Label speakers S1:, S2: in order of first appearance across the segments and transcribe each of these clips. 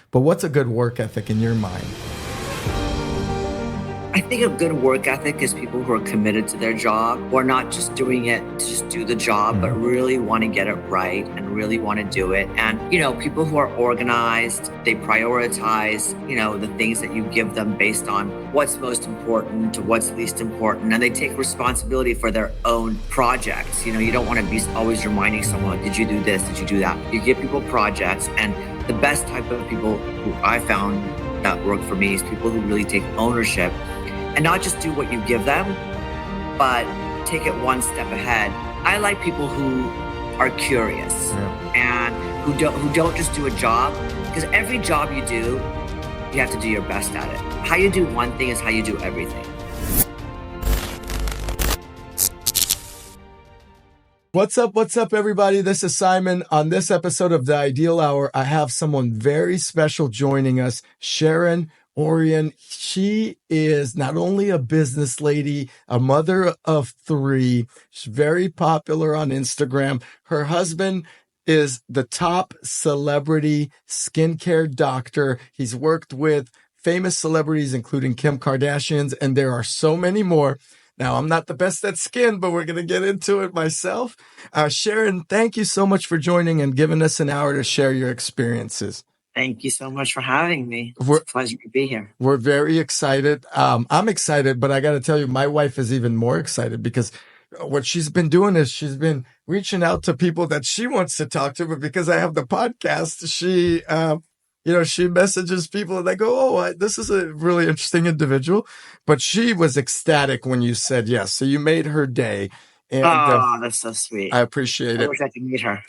S1: But what's a good work ethic in your mind?
S2: I think a good work ethic is people who are committed to their job, or not just doing it to just do the job, but really want to get it right and really want to do it. And, people who are organized, they prioritize, the things that you give them based on what's most important to what's least important. And they take responsibility for their own projects. You don't want to be always reminding someone, did you do this? Did you do that? You give people projects, and the best type of people who I found that work for me is people who really take ownership and not just do what you give them, but take it one step ahead. I like people who are curious and who don't just do a job, because every job you do, you have to do your best at it. How you do one thing is how you do everything.
S1: What's up, everybody? This is Simon. On this episode of The Ideal Hour, I have someone very special joining us, Sharon Ourian. She is not only a business lady, a mother of 3. She's very popular on Instagram. Her husband is the top celebrity skincare doctor. He's worked with famous celebrities, including Kim Kardashian, and there are so many more. Now, I'm not the best at skin, but we're going to get into it myself. Sharon, thank you so much for joining and giving us an hour to share your experiences.
S2: Thank you so much for having me. It's a pleasure to be here.
S1: We're very excited. I'm excited, but I got to tell you, my wife is even more excited because what she's been doing is she's been reaching out to people that she wants to talk to, but because I have the podcast, she messages people and they go, this is a really interesting individual. But she was ecstatic when you said yes. So you made her day. And,
S2: that's so sweet.
S1: I appreciate it.
S2: I wish I could meet her.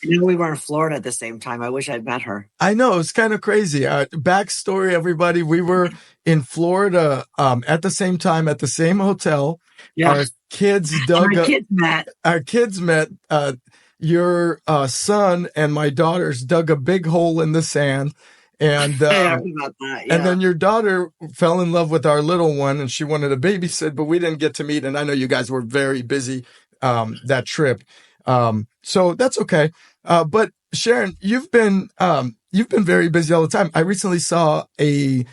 S2: We were in Florida at the same time. I wish I'd met her.
S1: I know. It's kind of crazy. Backstory, everybody. We were in Florida at the same time at the same hotel.
S2: Yeah.
S1: Our kids met. Your son and my daughters dug a big hole in the sand. And and then your daughter fell in love with our little one and she wanted to babysit, but we didn't get to meet. And I know you guys were very busy that trip. So that's okay. But Sharon, you've been very busy all the time. I recently saw a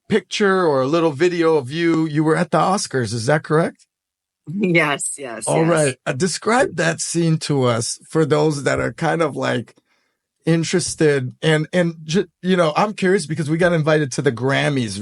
S1: picture or a little video of you. You were at the Oscars. Is that correct?
S2: Yes.
S1: All right. Describe that scene to us for those that are kind of like interested. And I'm curious because we got invited to the Grammys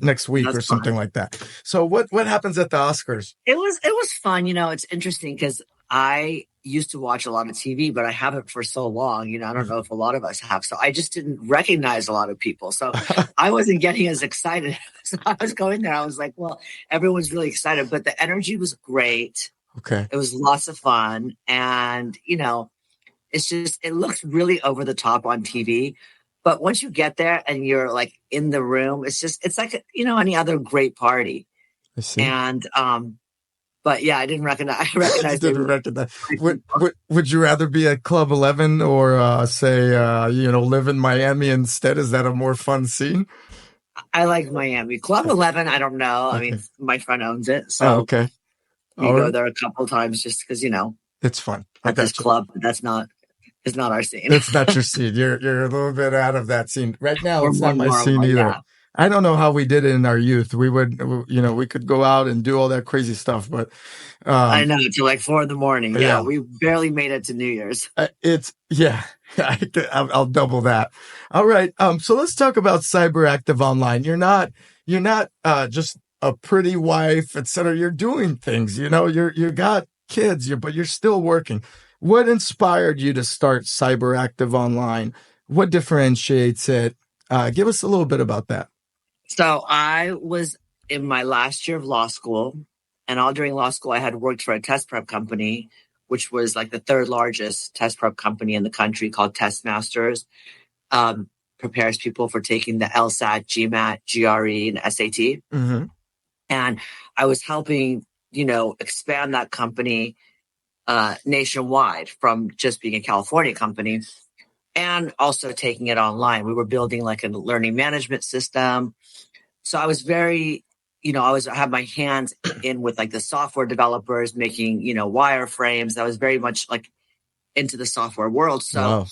S1: next week or something like that. So what happens at the Oscars?
S2: It was fun. It's interesting because I used to watch a lot of TV, but I haven't for so long. I don't know if a lot of us have. So I just didn't recognize a lot of people. So I wasn't getting as excited. So I was going there. I was like, well, everyone's really excited, but the energy was great.
S1: Okay.
S2: It was lots of fun. And, it looks really over the top on TV. But once you get there and you're like in the room, it's like, any other great party.
S1: I see.
S2: And, but yeah, I didn't recognize. I recognized.
S1: Would you rather be at Club 11 or live in Miami instead? Is that a more fun scene?
S2: I like Miami. Club 11, I don't know. Okay. I mean, my friend owns it, so
S1: okay.
S2: We go there a couple times just because
S1: it's fun.
S2: At this club, but it's not our scene.
S1: It's not your scene. You're a little bit out of that scene right now. It's not my scene either. Yeah. I don't know how we did it in our youth. We would, we could go out and do all that crazy stuff, but
S2: I know, till like 4 a.m. Yeah, we barely made it to New Year's.
S1: I'll double that. All right. So let's talk about CyberActive Online. You're not just a pretty wife, etc. You're doing things. You got kids. But you're still working. What inspired you to start CyberActive Online? What differentiates it? Give us a little bit about that.
S2: So I was in my last year of law school, and all during law school, I had worked for a test prep company, which was like the 3rd largest test prep company in the country, called Test Masters. Prepares people for taking the LSAT, GMAT, GRE, and SAT.
S1: Mm-hmm.
S2: And I was helping, expand that company nationwide from just being a California company. And also taking it online. We were building like a learning management system. So I was very, I had my hands in with like the software developers making, wireframes. I was very much like into the software world. So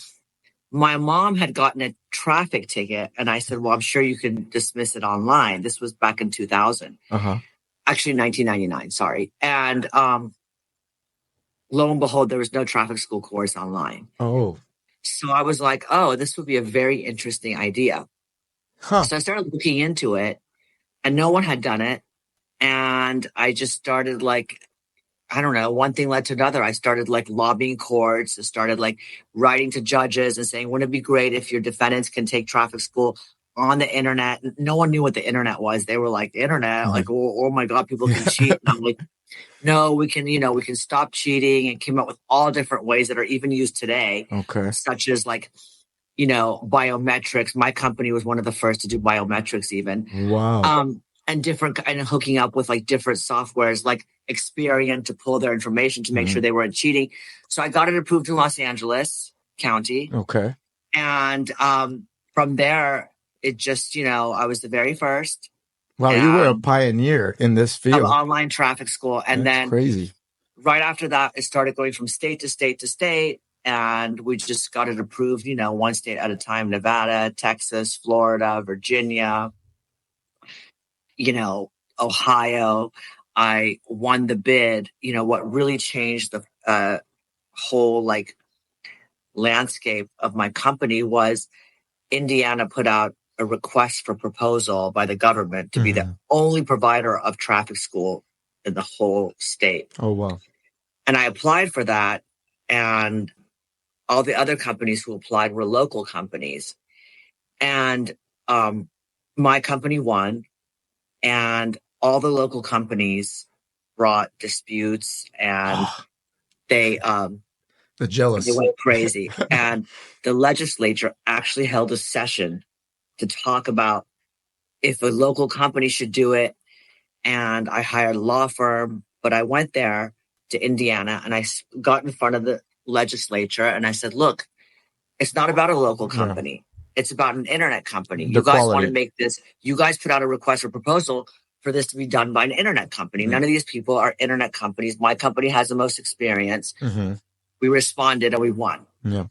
S2: my mom had gotten a traffic ticket. And I said, well, I'm sure you can dismiss it online. This was back in 2000. Actually, 1999, sorry. And lo and behold, there was no traffic school course online.
S1: Oh.
S2: So I was like, oh, this would be a very interesting idea. So I started looking into it, and no one had done it. And I just started like, I don't know, one thing led to another. I started like lobbying courts. I started like writing to judges and saying, wouldn't it be great if your defendants can take traffic school on the internet? No one knew what the internet was. They were like, the internet, like, oh my God, people can cheat. And I'm like, no, we can, we can stop cheating, and came up with all different ways that are even used today. Such as like, biometrics. My company was one of the first to do biometrics even.
S1: Wow.
S2: And different kind of hooking up with like different softwares like Experian to pull their information to make sure they weren't cheating. So I got it approved in Los Angeles County.
S1: Okay.
S2: And from there, it just, I was the very first.
S1: Wow, you were a pioneer in this field.
S2: Of online traffic school. And
S1: That's
S2: then
S1: crazy.
S2: Right after that, it started going from state to state to state. And we just got it approved, one state at a time: Nevada, Texas, Florida, Virginia, Ohio. I won the bid. What really changed the whole like landscape of my company was Indiana put out a request for proposal by the government to be the only provider of traffic school in the whole state.
S1: Oh, wow.
S2: And I applied for that, and all the other companies who applied were local companies. And my company won, and all the local companies brought disputes, and they
S1: jealous.
S2: They went crazy. And the legislature actually held a session to talk about if a local company should do it. And I hired a law firm, but I went there to Indiana, and I got in front of the legislature, and I said, look, it's not about a local company. It's about an internet company. You guys want to make this, you guys put out a request for proposal for this to be done by an internet company. None of these people are internet companies. My company has the most experience. We responded, and we won.
S1: Yeah.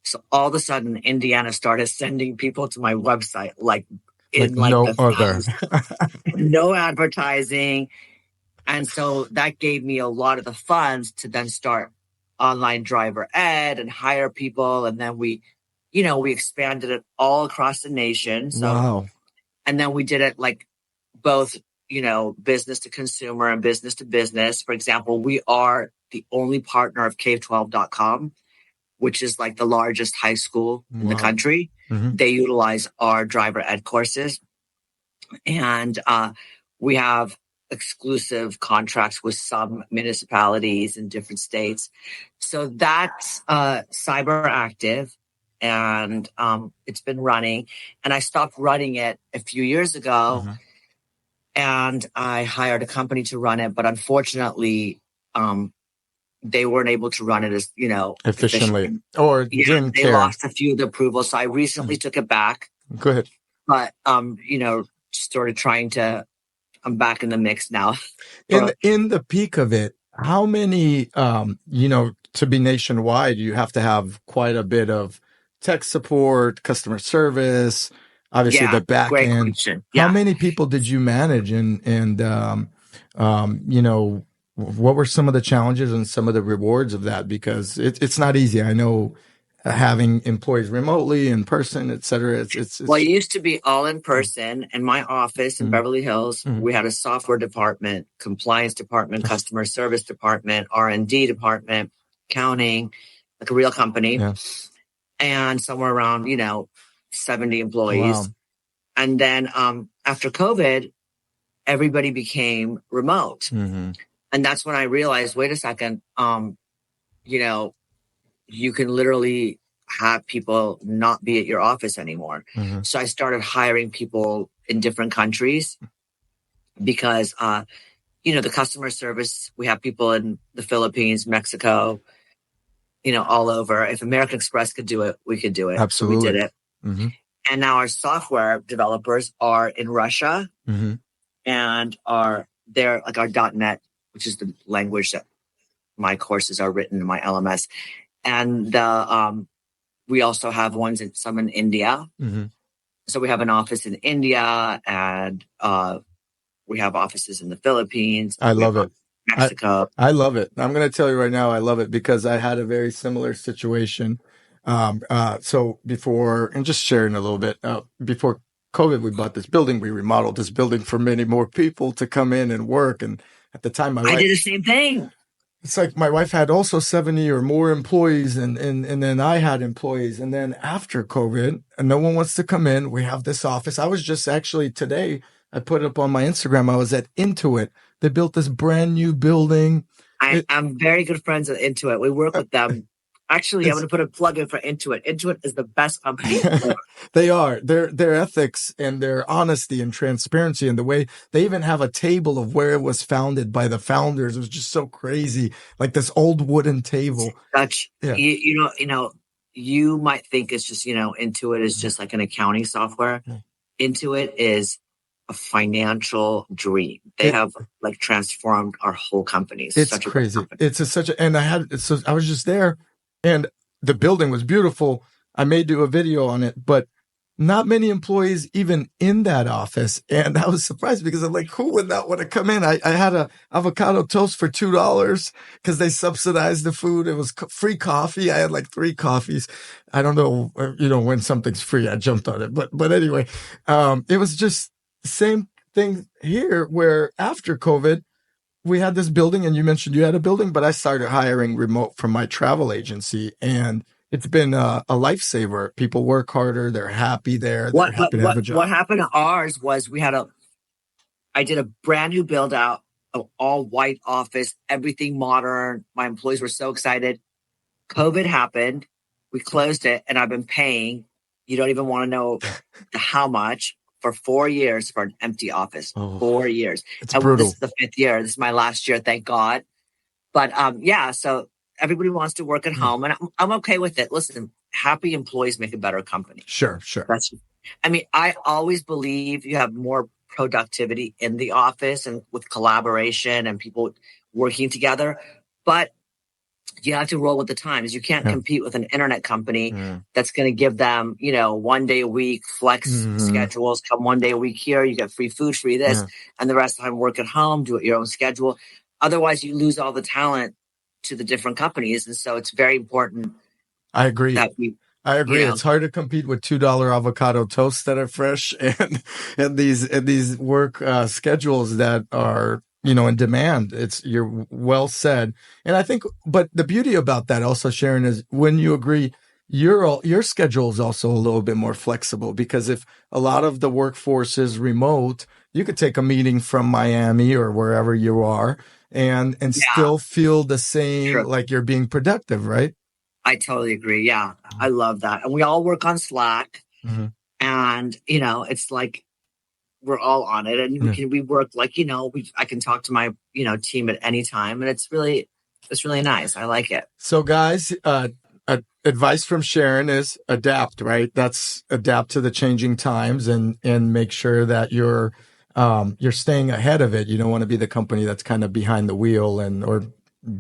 S2: So all of a sudden, Indiana started sending people to my website, like
S1: no other.
S2: No advertising. And so that gave me a lot of the funds to then start online driver ed and hire people. And then we expanded it all across the nation. So,
S1: wow.
S2: And then we did it like both, business to consumer and business to business. For example, we are the only partner of 𝐓𝐢𝐦𝐻𝐬, which is like the largest high school in the country. They utilize our driver ed courses. And we have exclusive contracts with some municipalities in different states. So that's CyberActive, and it's been running. And I stopped running it a few years ago, and I hired a company to run it. But unfortunately, they weren't able to run it as,
S1: efficiently. Or didn't
S2: they
S1: care.
S2: lost a few of the approvals. So I recently took it back.
S1: Good.
S2: But, started trying to, I'm back in the mix now.
S1: In the peak of it, how many, to be nationwide, you have to have quite a bit of tech support, customer service, obviously the back end. How many people did you manage, and what were some of the challenges and some of the rewards of that? Because it's not easy. I know having employees remotely, in person, et cetera. It's
S2: well, it used to be all in person. In my office in Beverly Hills, we had a software department, compliance department, customer service department, R&D department, accounting, like a real company, and somewhere around, 70 employees.
S1: Wow.
S2: And then after COVID, everybody became remote. And that's when I realized, wait a second, you can literally have people not be at your office anymore. So I started hiring people in different countries because, the customer service, we have people in the Philippines, Mexico, all over. If American Express could do it, we could do it.
S1: Absolutely.
S2: So we did it. And now our software developers are in Russia and they're like our .NET, which is the language that my courses are written in my LMS. And the we also have some in India.
S1: Mm-hmm.
S2: So we have an office in India, and we have offices in the Philippines.
S1: I love it.
S2: Mexico.
S1: I love it. I'm going to tell you right now, I love it because I had a very similar situation. So before, and just sharing a little bit, before COVID, we bought this building. We remodeled this building for many more people to come in and work. And at the time,
S2: I did the same thing.
S1: It's like my wife had also 70 or more employees, and then I had employees. And then after COVID, and no one wants to come in. We have this office. I was just actually today, I put it up on my Instagram. I was at Intuit. They built this brand new building.
S2: I'm very good friends with Intuit. We work with them. Actually, I'm going to put a plug in for Intuit. Intuit is the best company.
S1: They are. Their ethics and their honesty and transparency, and the way they even have a table of where it was founded by the founders. It was just so crazy. Like this old wooden table.
S2: You might think it's just, Intuit is just like an accounting software. Intuit is a financial dream. They have like transformed our whole company.
S1: It's such crazy. And I was just there, and the building was beautiful. I may do a video on it, but not many employees even in that office. And I was surprised because I'm like, who would not want to come in? I had a avocado toast for $2 because they subsidized the food. It was free coffee. I had like 3 coffees. I don't know, when something's free, I jumped on it. But anyway, it was just the same thing here where after COVID, we had this building, and you mentioned you had a building, but I started hiring remote from my travel agency, and it's been a lifesaver. People work harder. They're happy there. They're happy to have a job.
S2: What happened to ours was I did a brand new build out, an all white office, everything modern. My employees were so excited. COVID happened. We closed it, and I've been paying. You don't even want to know how much. For 4 years for an empty office. 4 years.
S1: It's brutal.
S2: This is the 5th year. This is my last year, thank God. But so everybody wants to work at home, and I'm okay with it. Listen, happy employees make a better company.
S1: Sure.
S2: I always believe you have more productivity in the office and with collaboration and people working together. But you have to roll with the times. You can't compete with an internet company that's going to give them, 1 day a week flex schedules. Come 1 day a week here, you get free food, free this, and the rest of the time work at home, do it your own schedule. Otherwise, you lose all the talent to the different companies, and so it's very important.
S1: I agree. It's hard to compete with $2 avocado toasts that are fresh and these work schedules that are in demand. You're well said. And I think, but the beauty about that also, Sharon, is when you agree, your schedule is also a little bit more flexible, because if a lot of the workforce is remote, you could take a meeting from Miami or wherever you are and still feel the same, like you're being productive, right?
S2: I totally agree. Yeah. I love that. And we all work on Slack, and, it's like, we're all on it, and we work like, I can talk to my, team at any time, and it's really nice. I like it.
S1: So guys, advice from Sharon is adapt, right? That's adapt to the changing times and make sure that you're staying ahead of it. You don't want to be the company that's kind of behind the wheel or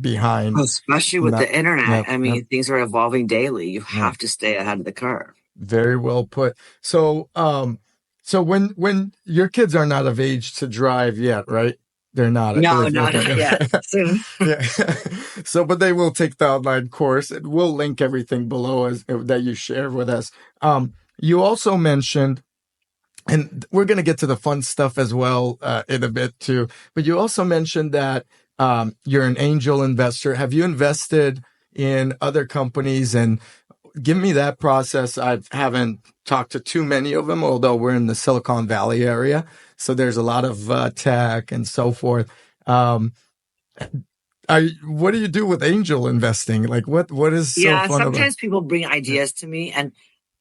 S1: behind.
S2: Especially with the internet. Things are evolving daily. You have to stay ahead of the curve. Very
S1: well put. So, so when your kids are not of age to drive yet, right? They're not.
S2: No, not yet. Soon.
S1: So, but they will take the online course, and we'll link everything below that you shared with us. You also mentioned, and we're going to get to the fun stuff as well in a bit too, but you also mentioned that you're an angel investor. Have you invested in other companies? And give me that process. I haven't talked to too many of them, although we're in the Silicon Valley area. So there's a lot of tech and so forth. What do you do with angel investing? Like what is so fun
S2: sometimes people bring ideas to me, and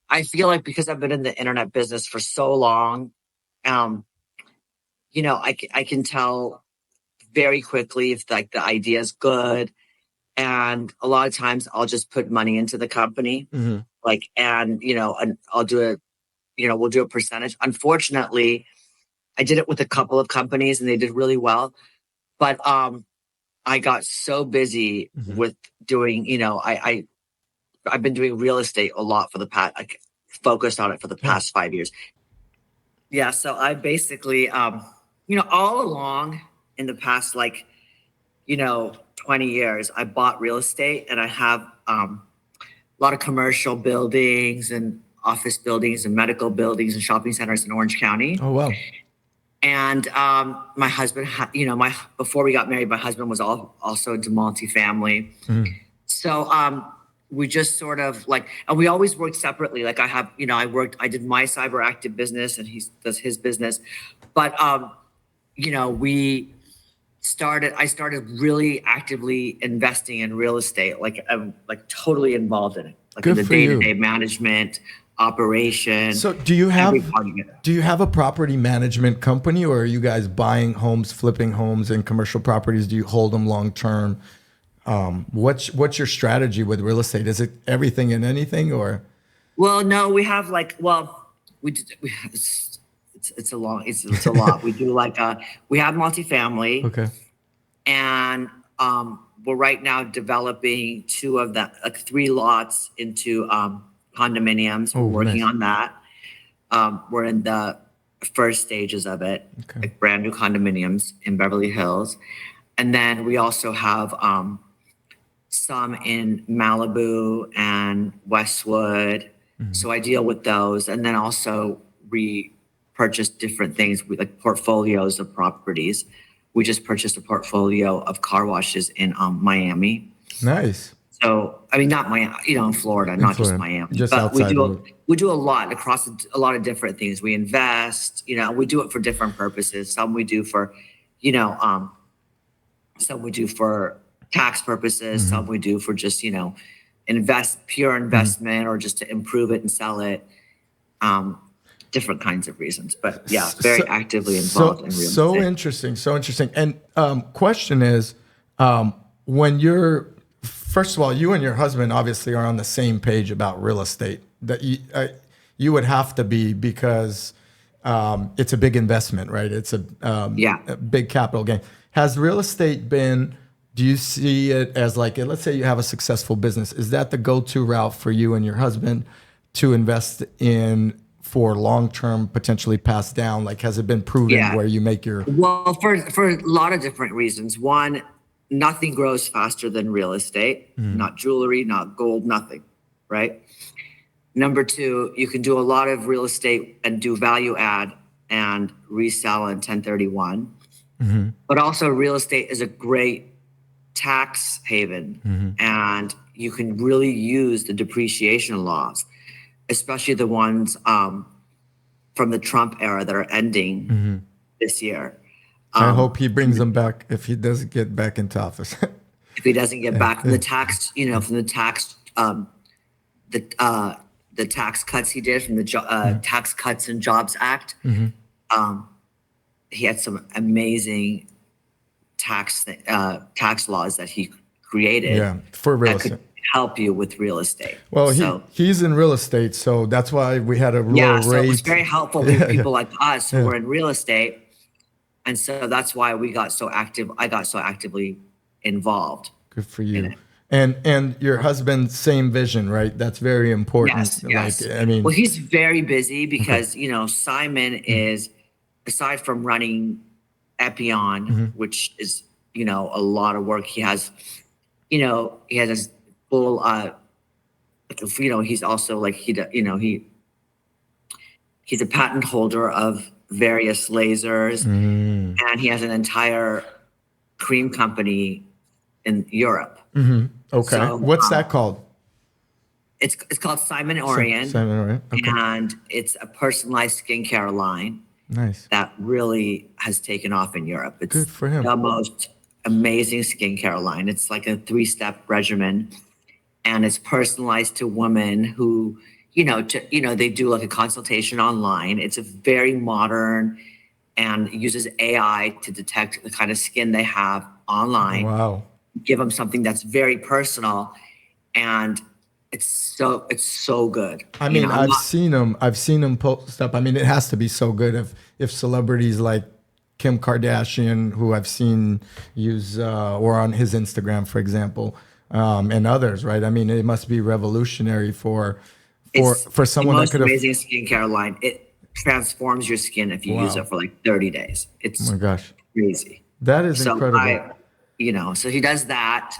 S2: I feel like because I've been in the internet business for so long, I can tell very quickly if like the idea is good. And a lot of times I'll just put money into the company, and I'll do we'll do a percentage. Unfortunately, I did it with a couple of companies and they did really well. But I got so busy with doing, I've been doing real estate a lot for the past, like focused on it for the past 5 years. Yeah. So I basically, all along in the past, 20 years, I bought real estate, and I have a lot of commercial buildings and office buildings and medical buildings and shopping centers in Orange County.
S1: Oh, wow.
S2: And my husband, before we got married, my husband was also into multifamily. So we just sort of and we always worked separately. Like I did my CyberActive business, and he does his business. But I started really actively investing in real estate. I'm totally involved in it, in the day-to-day management, operation.
S1: So do you have a property management company, or are you guys buying homes, flipping homes and commercial properties? Do you hold them long term? What's your strategy with real estate? Is it everything and anything, or?
S2: Well, no, we have it's a lot. We do we have multifamily.
S1: Okay.
S2: And we're right now developing 3 lots into condominiums. We're working on that. We're in the first stages of it, brand new condominiums in Beverly Hills. And then we also have some in Malibu and Westwood. So I deal with those. And then also we purchase different things, like portfolios of properties. We just purchased a portfolio of car washes in Miami.
S1: Nice.
S2: So, not Miami, in Florida, just Miami.
S1: Just
S2: but
S1: outside.
S2: We do a lot across a lot of different things. We invest, we do it for different purposes. Some we do for, some we do for tax purposes. Some we do for just, pure investment, or just to improve it and sell it. Different kinds of reasons, but yeah, very actively involved in real estate.
S1: So interesting. And question is, when first of all, you and your husband obviously are on the same page about real estate. That you would have to be, because it's a big investment, right? It's a big capital gain. Has real estate been? Do you see it as let's say you have a successful business? Is that the go-to route for you and your husband to invest in? For long-term, potentially passed down? Has it been proven where you make your...
S2: Well, for a lot of different reasons. One, nothing grows faster than real estate. Not jewelry, not gold, nothing, right? Number two, you can do a lot of real estate and do value add and resell in 1031. But also real estate is a great tax haven, and you can really use the depreciation laws, especially the ones from the Trump era that are ending this year.
S1: I hope he brings them back if he doesn't get back into office.
S2: If he doesn't get back from the tax, the tax cuts he did from the Tax Cuts and Jobs Act. He had some amazing tax laws that he created.
S1: Yeah, for real estate.
S2: Help you with real estate.
S1: Well, he's in real estate, so that's why we had a low rate.
S2: So it was very helpful for people like us who were in real estate, and so that's why we got so active. I got so actively involved.
S1: Good for you. And your husband, same vision, right? That's very important.
S2: Yes. Well, he's very busy because Simon is, aside from running 𝐓𝐢𝐦𝐸, which is a lot of work. He has his full, he's also he's a patent holder of various lasers, and he has an entire cream company in Europe.
S1: Okay. So, what's that called?
S2: It's called Ourian.
S1: Ourian. Okay.
S2: And it's a personalized skincare line.
S1: Nice.
S2: That really has taken off in Europe. It's
S1: good for him.
S2: The most amazing skincare line. It's like a 3-step regimen, and it's personalized to women who, they do like a consultation online. It's a very modern and uses AI to detect the kind of skin they have online.
S1: Wow.
S2: Give them something that's very personal, and it's so good.
S1: I've seen them post up. It has to be so good if celebrities like Kim Kardashian, who I've seen use or on his Instagram, for example, and others, right? I mean, it must be revolutionary for
S2: It's
S1: someone
S2: the
S1: that
S2: most
S1: could have.
S2: amazing skincare line. It transforms your skin if you use it
S1: Wow.
S2: for like 30 days.
S1: Oh
S2: It's
S1: my gosh.
S2: crazy.
S1: That is
S2: So
S1: incredible.
S2: so he does that.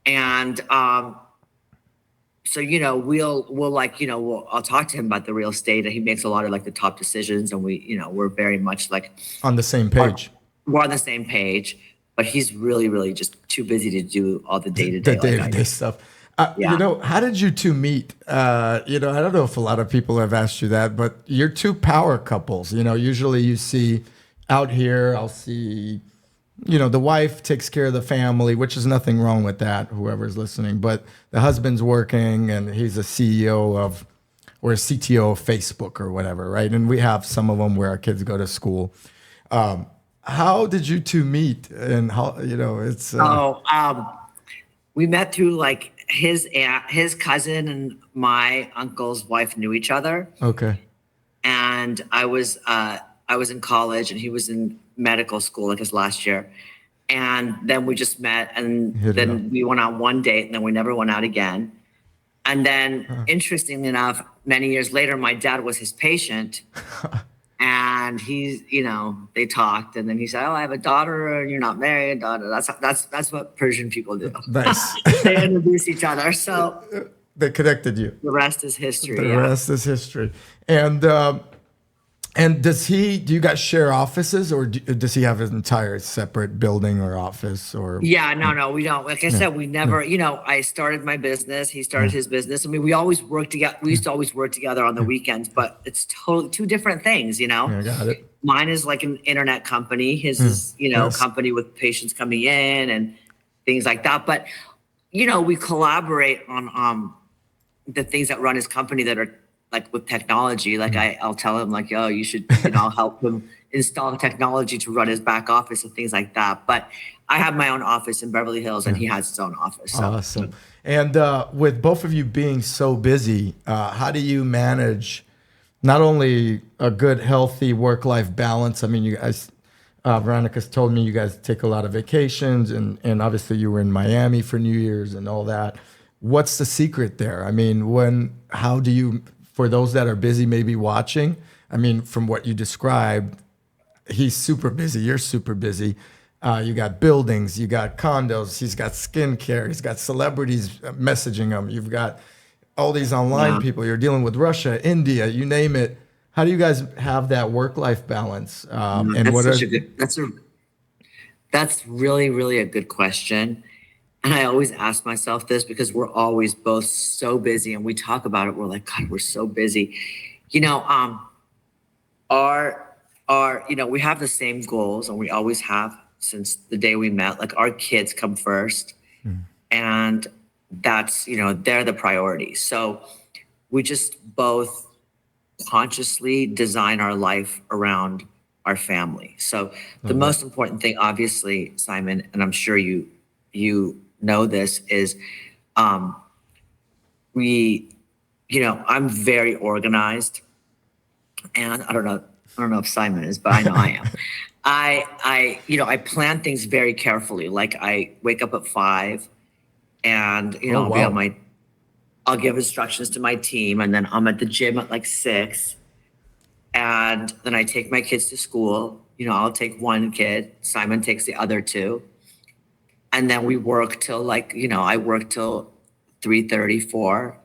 S2: And so we'll like I'll talk to him about the real estate, and he makes a lot of like the top decisions, and we're very much like
S1: On the same page.
S2: we're on the same page, but he's really really just too busy to do all the
S1: The
S2: day-to-day like I
S1: day-to-day
S2: do.
S1: stuff.
S2: Yeah.
S1: How did you two meet? I don't know if a lot of people have asked you that, but you're two power couples. Usually you see out here, I'll see, the wife takes care of the family, which is nothing wrong with that, whoever's listening, but the husband's working and he's a CEO of, or a CTO of Facebook or whatever, right? And we have some of them where our kids go to school. How did you two meet? And how, it's...
S2: We met through like his aunt, his cousin, and my uncle's wife knew each other.
S1: Okay.
S2: And I was in college, and he was in medical school, like his last year. And then we just met, and then we went on one date, and then we never went out again. And then, interestingly enough, many years later, my dad was his patient. And they talked, and then he said, "Oh, I have a daughter, and you're not married." Daughter. That's what Persian people do.
S1: Nice.
S2: They introduce each other, so
S1: they connected you.
S2: the rest is history.
S1: The rest is history. And do you guys share offices, or does he have his entire separate building or office? Or
S2: No, we don't. Like I said, we never. I started my business. He started his business. I mean, we always worked together. We used to always work together on the weekends, but it's totally two different things.
S1: I got it.
S2: Mine is like an internet company. His is company with patients coming in and things like that. But we collaborate on the things that run his company that are like with technology. Like I'll tell him like, "Oh, you should," I'll help him install technology to run his back office and things like that. But I have my own office in Beverly Hills, and he has his own office. So.
S1: Awesome. And with both of you being so busy, how do you manage not only a good, healthy work-life balance? I mean, you guys, Veronica's told me you guys take a lot of vacations, and obviously you were in Miami for New Year's and all that. What's the secret there? I mean, how do you, for those that are busy maybe watching, I mean, from what you described, he's super busy, you're super busy. You got buildings, you got condos, he's got skincare, he's got celebrities messaging him, you've got all these online people, you're dealing with Russia, India, you name it. How do you guys have that work-life balance?
S2: That's really, really a good question. And I always ask myself this because we're always both so busy, and we talk about it. We're like, God, we're so busy. We have the same goals, and we always have since the day we met. Like, our kids come first, and that's, they're the priority. So we just both consciously design our life around our family. So the most important thing, obviously, Simon, and I'm sure you know this, is I'm very organized, and I don't know if Simon is, but I know I am. I plan things very carefully. Like, I wake up at 5, and I'll give instructions to my team, and then I'm at the gym at like 6, and then I take my kids to school. I'll take one kid, Simon takes the other 2. And then we work till I work till 3:30, 4.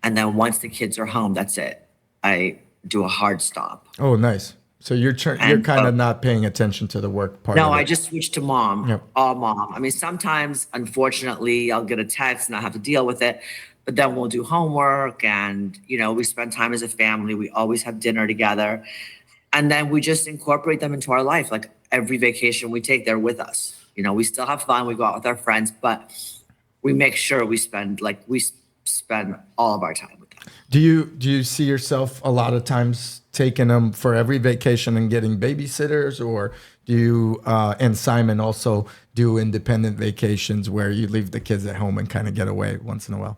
S2: And then once the kids are home, that's it. I do a hard stop.
S1: Oh, nice. So you're kind of not paying attention to the work part.
S2: No, I just switch to mom, all mom. I mean, sometimes, unfortunately, I'll get a text and I have to deal with it. But then we'll do homework, and, we spend time as a family. We always have dinner together. And then we just incorporate them into our life. Like, every vacation we take, they're with us. We still have fun. We go out with our friends, but we make sure we spend all of our time with them.
S1: Do you see yourself a lot of times taking them for every vacation and getting babysitters, or do you and Simon also do independent vacations where you leave the kids at home and kind of get away once in a while?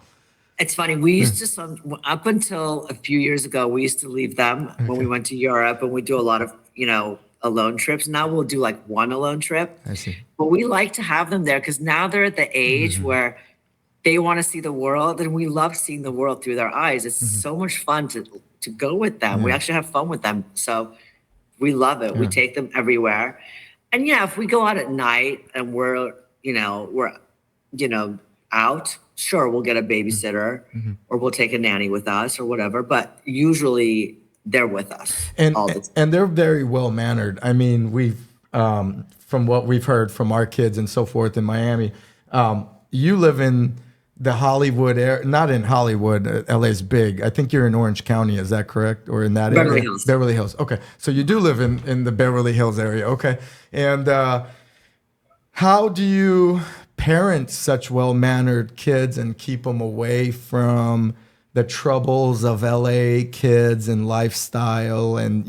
S2: It's funny. We used to, up until a few years ago, we used to leave them when we went to Europe, and we do a lot of, alone trips. Now we'll do like one alone trip.
S1: I see.
S2: But we like to have them there because now they're at the age where they want to see the world, and we love seeing the world through their eyes. It's so much fun to go with them. We actually have fun with them. So we love it. We take them everywhere. And yeah, if we go out at night and we're out, sure, we'll get a babysitter or we'll take a nanny with us or whatever. But usually they're with us.
S1: And they're very well mannered. I mean, we've from what we've heard from our kids and so forth in Miami, you live in the Hollywood area, not in Hollywood. LA's big. I think you're in Orange County. Is that correct? Or in that
S2: Beverly
S1: area?
S2: Hills.
S1: Beverly Hills. Okay. So you do live in the Beverly Hills area. Okay. And how do you parent such well-mannered kids and keep them away from the troubles of LA kids and lifestyle? And,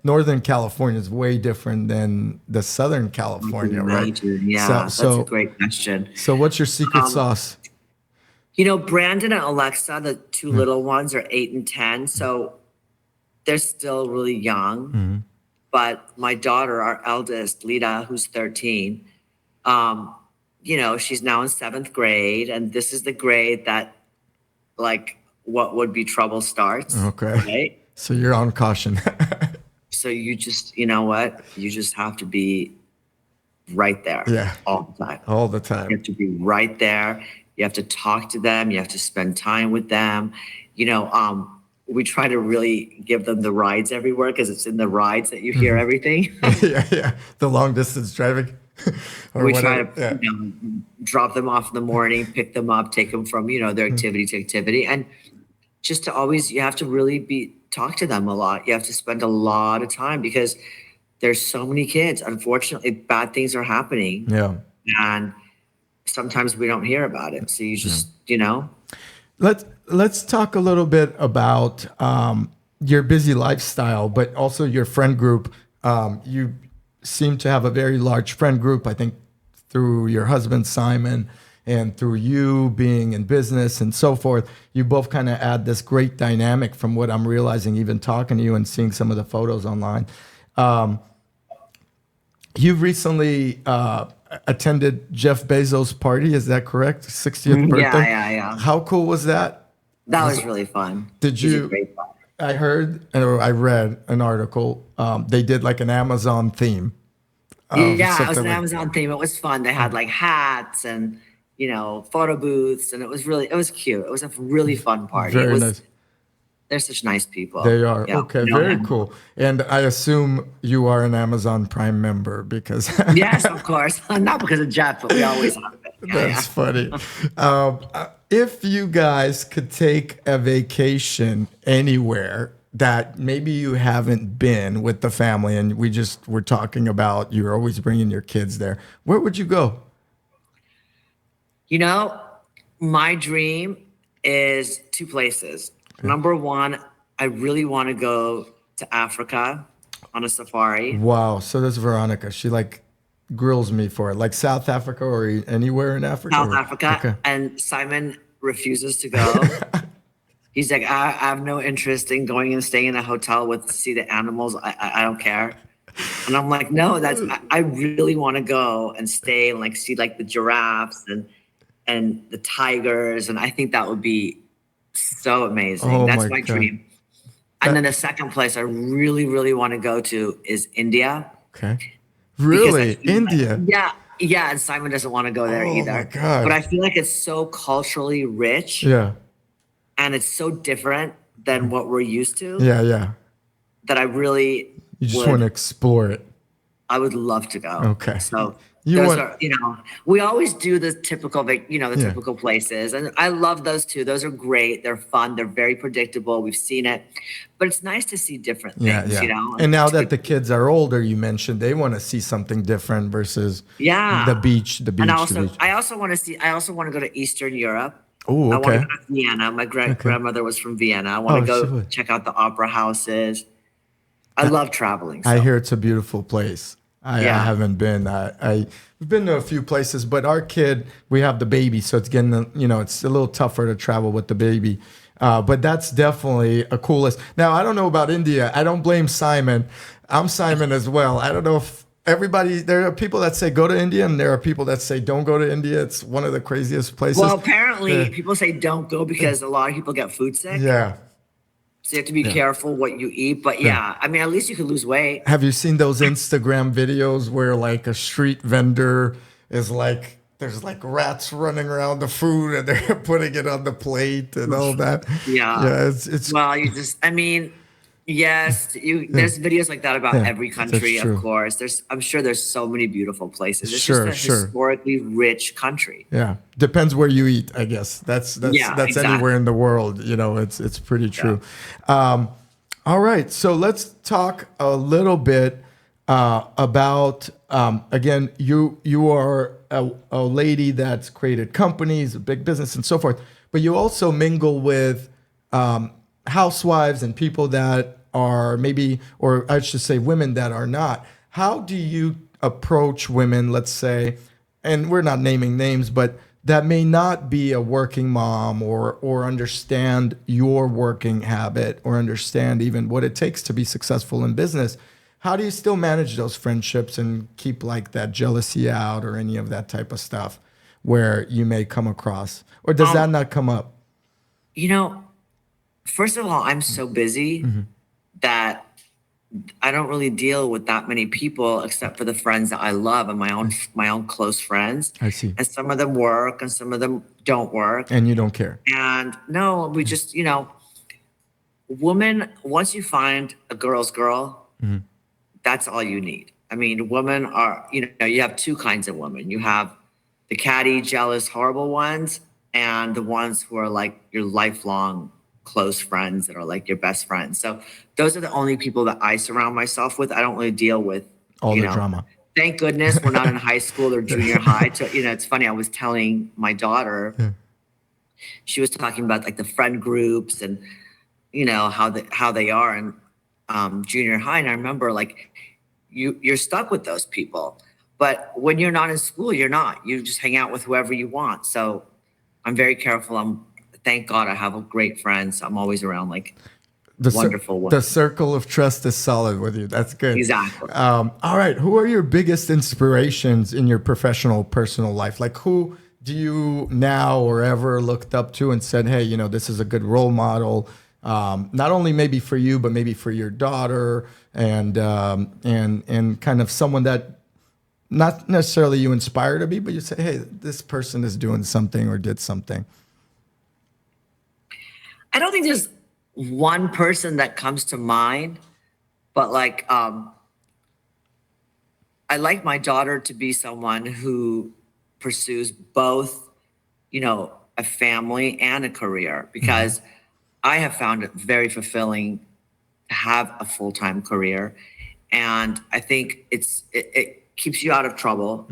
S1: Northern California is way different than the Southern California, right?
S2: Yeah, that's a great question.
S1: So what's your secret sauce?
S2: Brandon and Alexa, the two little ones, are 8 and 10. So they're still really young. But my daughter, our eldest, Lita, who's 13, she's now in 7th grade. And this is the grade that, like, what would be trouble starts.
S1: Okay.
S2: Right?
S1: So you're on caution.
S2: So you just, you just have to be right there.
S1: Yeah.
S2: All the time.
S1: All the time.
S2: You have to be right there. You have to talk to them. You have to spend time with them. We try to really give them the rides everywhere because it's in the rides that you hear everything.
S1: Yeah. The long distance driving.
S2: We try to drop them off in the morning, pick them up, take them from, their activity to activity. And just to always, you have to really talk to them a lot. You have to spend a lot of time because there's so many kids. Unfortunately, bad things are happening.
S1: Yeah.
S2: And sometimes we don't hear about it. So you just,
S1: Let's talk a little bit about your busy lifestyle, but also your friend group. You seem to have a very large friend group, I think, through your husband, Simon, and through you being in business and so forth. You both kind of add this great dynamic from what I'm realizing, even talking to you and seeing some of the photos online. You've recently attended Jeff Bezos' party. Is that correct? 60th birthday?
S2: Yeah.
S1: How cool was that?
S2: That was really fun.
S1: He's a great guy. I heard, or I read an article. They did like an Amazon theme.
S2: It was an Amazon theme. It was fun. They had like hats and, photo booths, and it was cute. It was a really fun party.
S1: Very nice.
S2: They're such nice people.
S1: They are. Yeah. Okay, very cool. And I assume you are an Amazon Prime member because...
S2: Yes, of course. Not because of Jeff, but we always have it.
S1: That's funny. If you guys could take a vacation anywhere that maybe you haven't been with the family, and we're talking about you're always bringing your kids there, where would you go?
S2: My dream is 2 places. Okay. Number 1, I really want to go to Africa on a safari.
S1: Wow. So does Veronica. She grills me for it. Like South Africa or anywhere in Africa?
S2: South Africa. Okay. And Simon refuses to go. He's like, I have no interest in going and staying in a hotel to see the animals. I don't care. And I'm like, no, I really want to go and stay and see the giraffes and the tigers. And I think that would be so amazing.
S1: Oh,
S2: that's my dream. And then the second place I really, really want to go to is India.
S1: Okay. Really? India?
S2: Yeah. And Simon doesn't want to go there either. Oh my God. But I feel like it's so culturally rich.
S1: Yeah.
S2: And it's so different than what we're used to.
S1: Yeah.
S2: That I really
S1: You just want to explore it.
S2: I would love to go.
S1: Okay.
S2: So we always do the typical, typical places. And I love those too. Those are great. They're fun. They're very predictable. We've seen it. But it's nice to see different things,
S1: And now that the kids are older, you mentioned they want to see something different versus the beach. And
S2: I also want to go to Eastern Europe.
S1: Oh, okay.
S2: I want to go to Vienna. My grandmother was from Vienna. I want to go check out the opera houses. I love traveling. So.
S1: I hear it's a beautiful place. I haven't been. I've been to a few places, but our kid, we have the baby, so it's getting, it's a little tougher to travel with the baby. But that's definitely a cool list. Now, I don't know about India. I don't blame Simon. I'm Simon as well. I don't know if everybody, there are people that say go to India, and there are people that say don't go to India. It's one of the craziest places.
S2: Well, apparently people say don't go because a lot of people get food sick.
S1: Yeah.
S2: So you have to be careful what you eat. But yeah, I mean, at least you can lose weight.
S1: Have you seen those Instagram videos where like a street vendor is like, there's like rats running around the food and they're putting it on the plate and all that?
S2: Yeah.
S1: Yeah. It's
S2: Well, you just, I mean, yes, there's videos like that about every country, of course. I'm sure there's so many beautiful places. It's just a historically rich country.
S1: Yeah. Depends where you eat, I guess. That's
S2: exactly.
S1: anywhere in the world, you know, it's pretty true. All right. So let's talk a little bit about, again, you are a lady that's created companies, a big business and so forth, but you also mingle with housewives and people that are maybe, or I should say women that are not. How do you approach women, let's say, and we're not naming names, but that may not be a working mom or understand your working habit or understand even what it takes to be successful in business? How do you still manage those friendships and keep like that jealousy out or any of that type of stuff where you may come across? Or does that not come up?
S2: You know, first of all, I'm so busy that I don't really deal with that many people except for the friends that I love and my own close friends.
S1: I see.
S2: And some of them work and some of them don't work.
S1: And you don't care.
S2: And no, we just, you know, woman, once you find a girl's girl, that's all you need. I mean, women are, you know, you have two kinds of women. You have the catty, jealous, horrible ones, and the ones who are like your lifelong close friends that are like your best friends. So those are the only people that I surround myself with. I don't really deal with
S1: all the drama.
S2: Thank goodness we're not in high school or junior high. You know, it's funny. I was telling my daughter, she was talking about like the friend groups and, you know, how they are in junior high. And I remember like you're stuck with those people. But when you're not in school, you're not. You just hang out with whoever you want. So I'm very careful. Thank God I have great friends. I'm always around like wonderful ones.
S1: The circle of trust is solid with you. That's good.
S2: Exactly.
S1: All right. Who are your biggest inspirations in your professional, personal life? Like who do you now or ever looked up to and said, hey, you know, this is a good role model, not only maybe for you, but maybe for your daughter and kind of someone that not necessarily you inspire to be, but you say, hey, this person is doing something or did something.
S2: I don't think there's one person that comes to mind, but like, I like my daughter to be someone who pursues both, you know, a family and a career, because I have found it very fulfilling to have a full-time career. And I think it keeps you out of trouble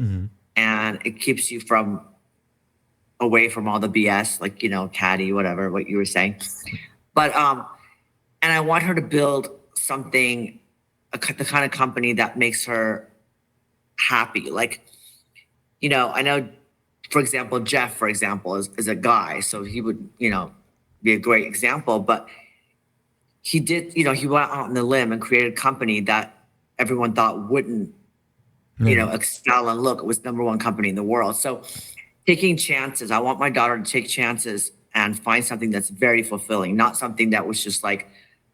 S2: and it keeps you away from all the BS, like, you know, catty, whatever, what you were saying. But, and I want her to build something, the kind of company that makes her happy. Like, you know, I know, for example, Jeff, for example, is a guy. So he would, you know, be a great example, but he did, you know, he went out on the limb and created a company that everyone thought wouldn't, you know, excel and look, it was #1 company in the world. So taking chances. I want my daughter to take chances and find something that's very fulfilling, not something that was just like,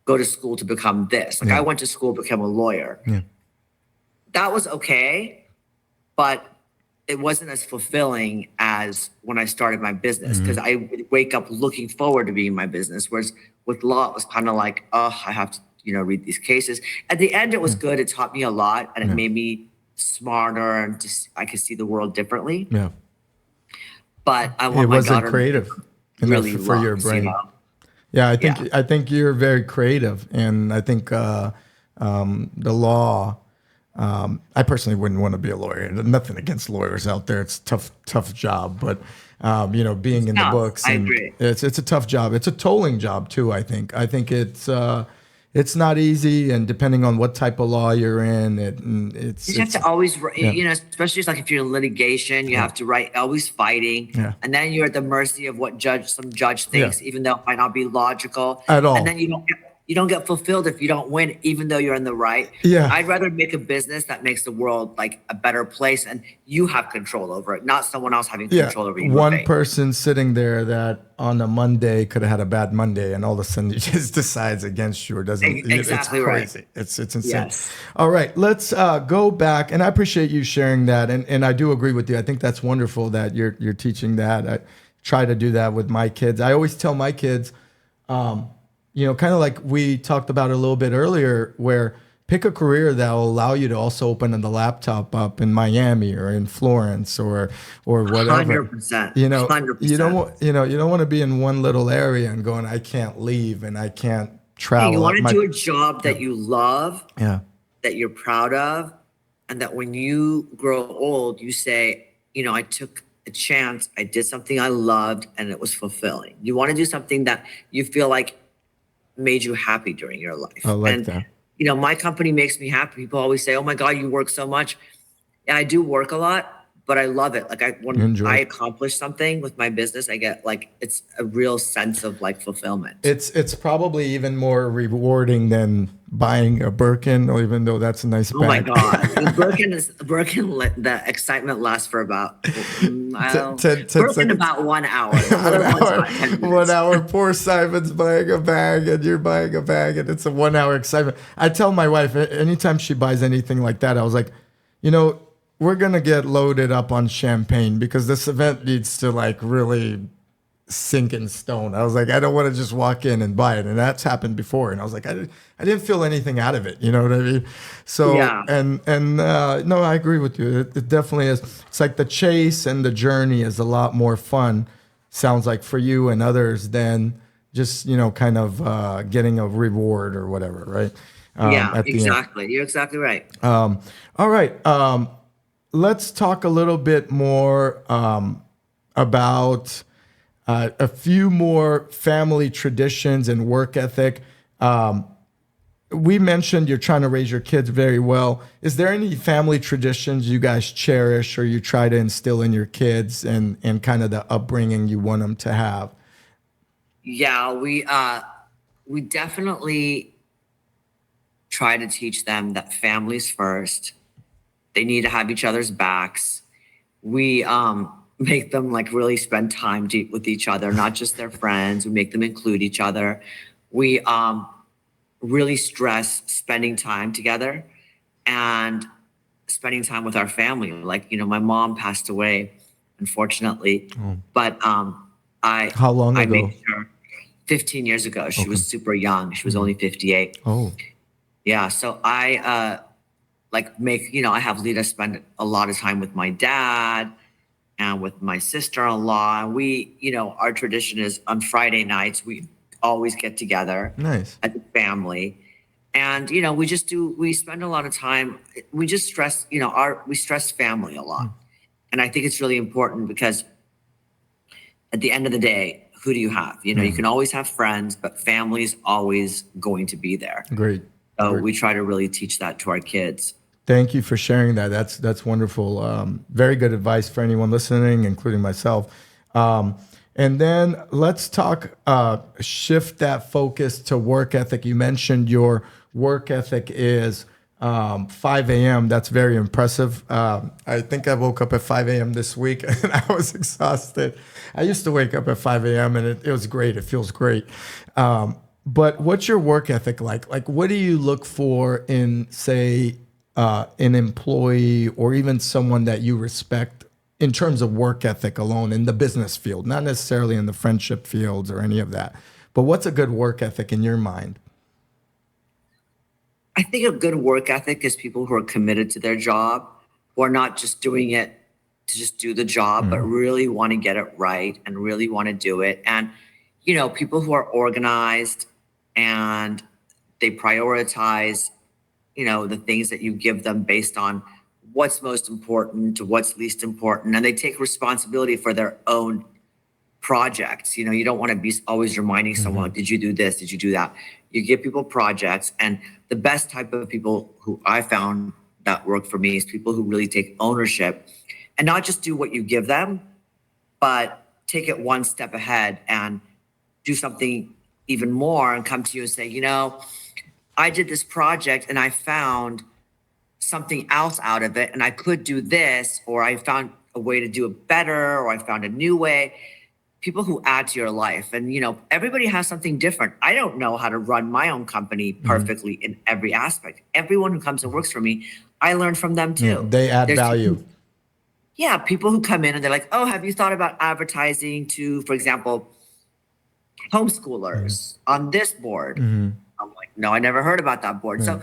S2: go to school to become this. Like I went to school to become a lawyer. That was okay, but it wasn't as fulfilling as when I started my business, because I would wake up looking forward to being my business. Whereas with law, it was kind of like, oh, I have to, you know, read these cases. At the end, it was good. It taught me a lot and it made me smarter and just, I could see the world differently.
S1: Yeah.
S2: But I want my daughter. It wasn't
S1: creative
S2: really
S1: enough for your brain.
S2: You know?
S1: Yeah, I think you're very creative, and I think the law. I personally wouldn't want to be a lawyer. Nothing against lawyers out there; it's a tough job. But you know, being in the books,
S2: I agree.
S1: It's a tough job. It's a tolling job too. I think it's not easy, and depending on what type of law you're in,
S2: you have to always, you know, especially like if you're in litigation, you have to always fighting, and then you're at the mercy of what some judge thinks, even though it might not be logical
S1: at all.
S2: And then you don't you don't get fulfilled if you don't win, even though you're in the right.
S1: Yeah.
S2: I'd rather make a business that makes the world like a better place and you have control over it, not someone else having control over your
S1: One
S2: fate.
S1: person sitting there that on a Monday could have had a bad Monday, and all of a sudden he just decides against you or doesn't.
S2: Exactly
S1: it's
S2: right.
S1: crazy. It's insane.
S2: Yes.
S1: All right, let's go back, and I appreciate you sharing that, and I do agree with you. I think that's wonderful that you're teaching that. I try to do that with my kids. I always tell my kids, kind of like we talked about a little bit earlier, where pick a career that will allow you to also open the laptop up in Miami or in Florence or whatever.
S2: 100%.
S1: 100%. You don't want to be in one little area and going, I can't leave and I can't travel.
S2: You want to do a job that you love, that you're proud of, and that when you grow old, you say, I took a chance, I did something I loved, and it was fulfilling. You want to do something that you feel like made you happy during your life.
S1: I like that.
S2: My company makes me happy. People always say, oh my God, you work so much. And I do work a lot, but I love it. Like when I accomplish something with my business, I get it's a real sense of fulfillment.
S1: It's probably even more rewarding than buying a Birkin, or even though that's a nice bag.
S2: Oh my God. The Birkin, the excitement lasts for about, Birkin about 1 hour.
S1: 1 hour. Poor Simon's buying a bag and you're buying a bag and it's a 1 hour excitement. I tell my wife, anytime she buys anything like that, I was like, we're going to get loaded up on champagne because this event needs to really sink in stone. I was like, I don't want to just walk in and buy it. And that's happened before. And I was like, I didn't feel anything out of it. You know what I mean? So, no, I agree with you. It definitely is. It's like the chase and the journey is a lot more fun, sounds like, for you and others than just, kind of getting a reward or whatever, right?
S2: Exactly. You're exactly right.
S1: All right. Let's talk a little bit more about a few more family traditions and work ethic. We mentioned you're trying to raise your kids very well. Is there any family traditions you guys cherish or you try to instill in your kids and kind of the upbringing you want them to have?
S2: Yeah, we definitely try to teach them that family's first. They need to have each other's backs. We make them really spend time with each other, not just their friends. We make them include each other. We really stress spending time together and spending time with our family. My mom passed away, unfortunately, but
S1: how long ago?
S2: I made sure 15 years ago. She was super young. She was only 58.
S1: Oh, yeah.
S2: So I I have Lita spend a lot of time with my dad and with my sister-in-law. We, our tradition is on Friday nights, we always get together.
S1: Nice.
S2: As a family. And, we spend a lot of time, we just stress, we stress family a lot. And I think it's really important because at the end of the day, who do you have? You can always have friends, but family is always going to be there.
S1: Great.
S2: So we try to really teach that to our kids.
S1: Thank you for sharing that. That's wonderful. Very good advice for anyone listening, including myself. And then let's talk, shift that focus to work ethic. You mentioned your work ethic is 5 a.m. That's very impressive. I think I woke up at 5 a.m. this week and I was exhausted. I used to wake up at 5 a.m. and it was great. It feels great. But what's your work ethic like? Like, what do you look for in, say, an employee or even someone that you respect in terms of work ethic alone in the business field, not necessarily in the friendship fields or any of that? But what's a good work ethic in your mind?
S2: I think a good work ethic is people who are committed to their job, who are not just doing it to just do the job, but really want to get it right and really want to do it. And, people who are organized and they prioritize, the things that you give them based on what's most important to what's least important. And they take responsibility for their own projects. You don't want to be always reminding someone, did you do this? Did you do that? You give people projects. And the best type of people who I found that work for me is people who really take ownership and not just do what you give them, but take it one step ahead and do something even more and come to you and say, I did this project and I found something else out of it and I could do this, or I found a way to do it better, or I found a new way. People who add to your life. And, everybody has something different. I don't know how to run my own company perfectly in every aspect. Everyone who comes and works for me, I learn from them too.
S1: They add value.
S2: People who come in and they're like, oh, have you thought about advertising to, for example, homeschoolers on this board? I'm like, no, I never heard about that board. So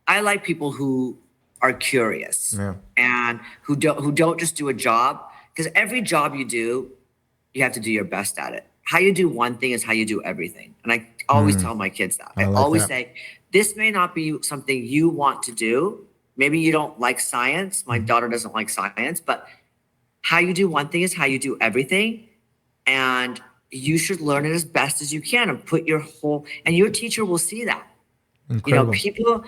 S2: I like people who are curious and who don't just do a job, because every job you do, you have to do your best at it. How you do one thing is how you do everything. And I always tell my kids that. I always say, this may not be something you want to do. Maybe you don't like science. My daughter doesn't like science, but how you do one thing is how you do everything. And you should learn it as best as you can and put your and your teacher will see that.
S1: Incredible.
S2: People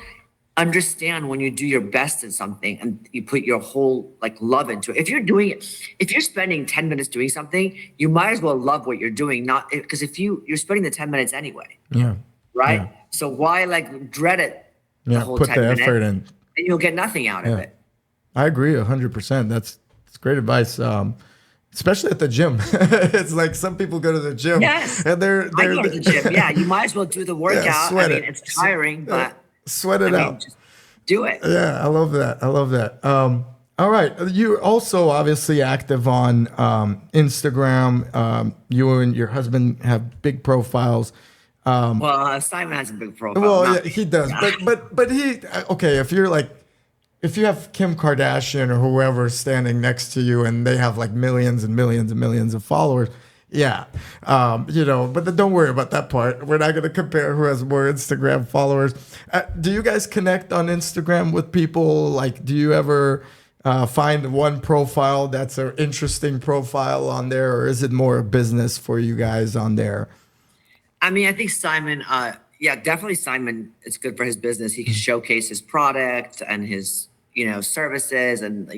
S2: understand when you do your best in something and you put your whole love into it. If you're spending 10 minutes doing something, you might as well love what you're doing, not because if you're spending the 10 minutes anyway.
S1: Yeah.
S2: Right.
S1: Yeah.
S2: So why dread it the whole
S1: put
S2: 10
S1: the
S2: minutes
S1: effort in.
S2: And you'll get nothing out of it.
S1: I agree 100%. That's great advice. Especially at the gym. It's like some people go to the gym.
S2: Yes.
S1: And I
S2: go to the gym. Yeah. You might as well do the workout. It's tiring, but
S1: sweat it out.
S2: Just do it.
S1: Yeah, I love that. All right. You're also obviously active on Instagram. You and your husband have big profiles.
S2: Well, Simon has a big profile.
S1: Well, yeah, he does. But he, okay, if you have Kim Kardashian or whoever standing next to you and they have millions and millions and millions of followers, but don't worry about that part. We're not going to compare who has more Instagram followers. Do you guys connect on Instagram with people? Do you ever find one profile that's an interesting profile on there, or is it more a business for you guys on there?
S2: I think Simon, definitely Simon, it's good for his business. He can showcase his product and his, services and,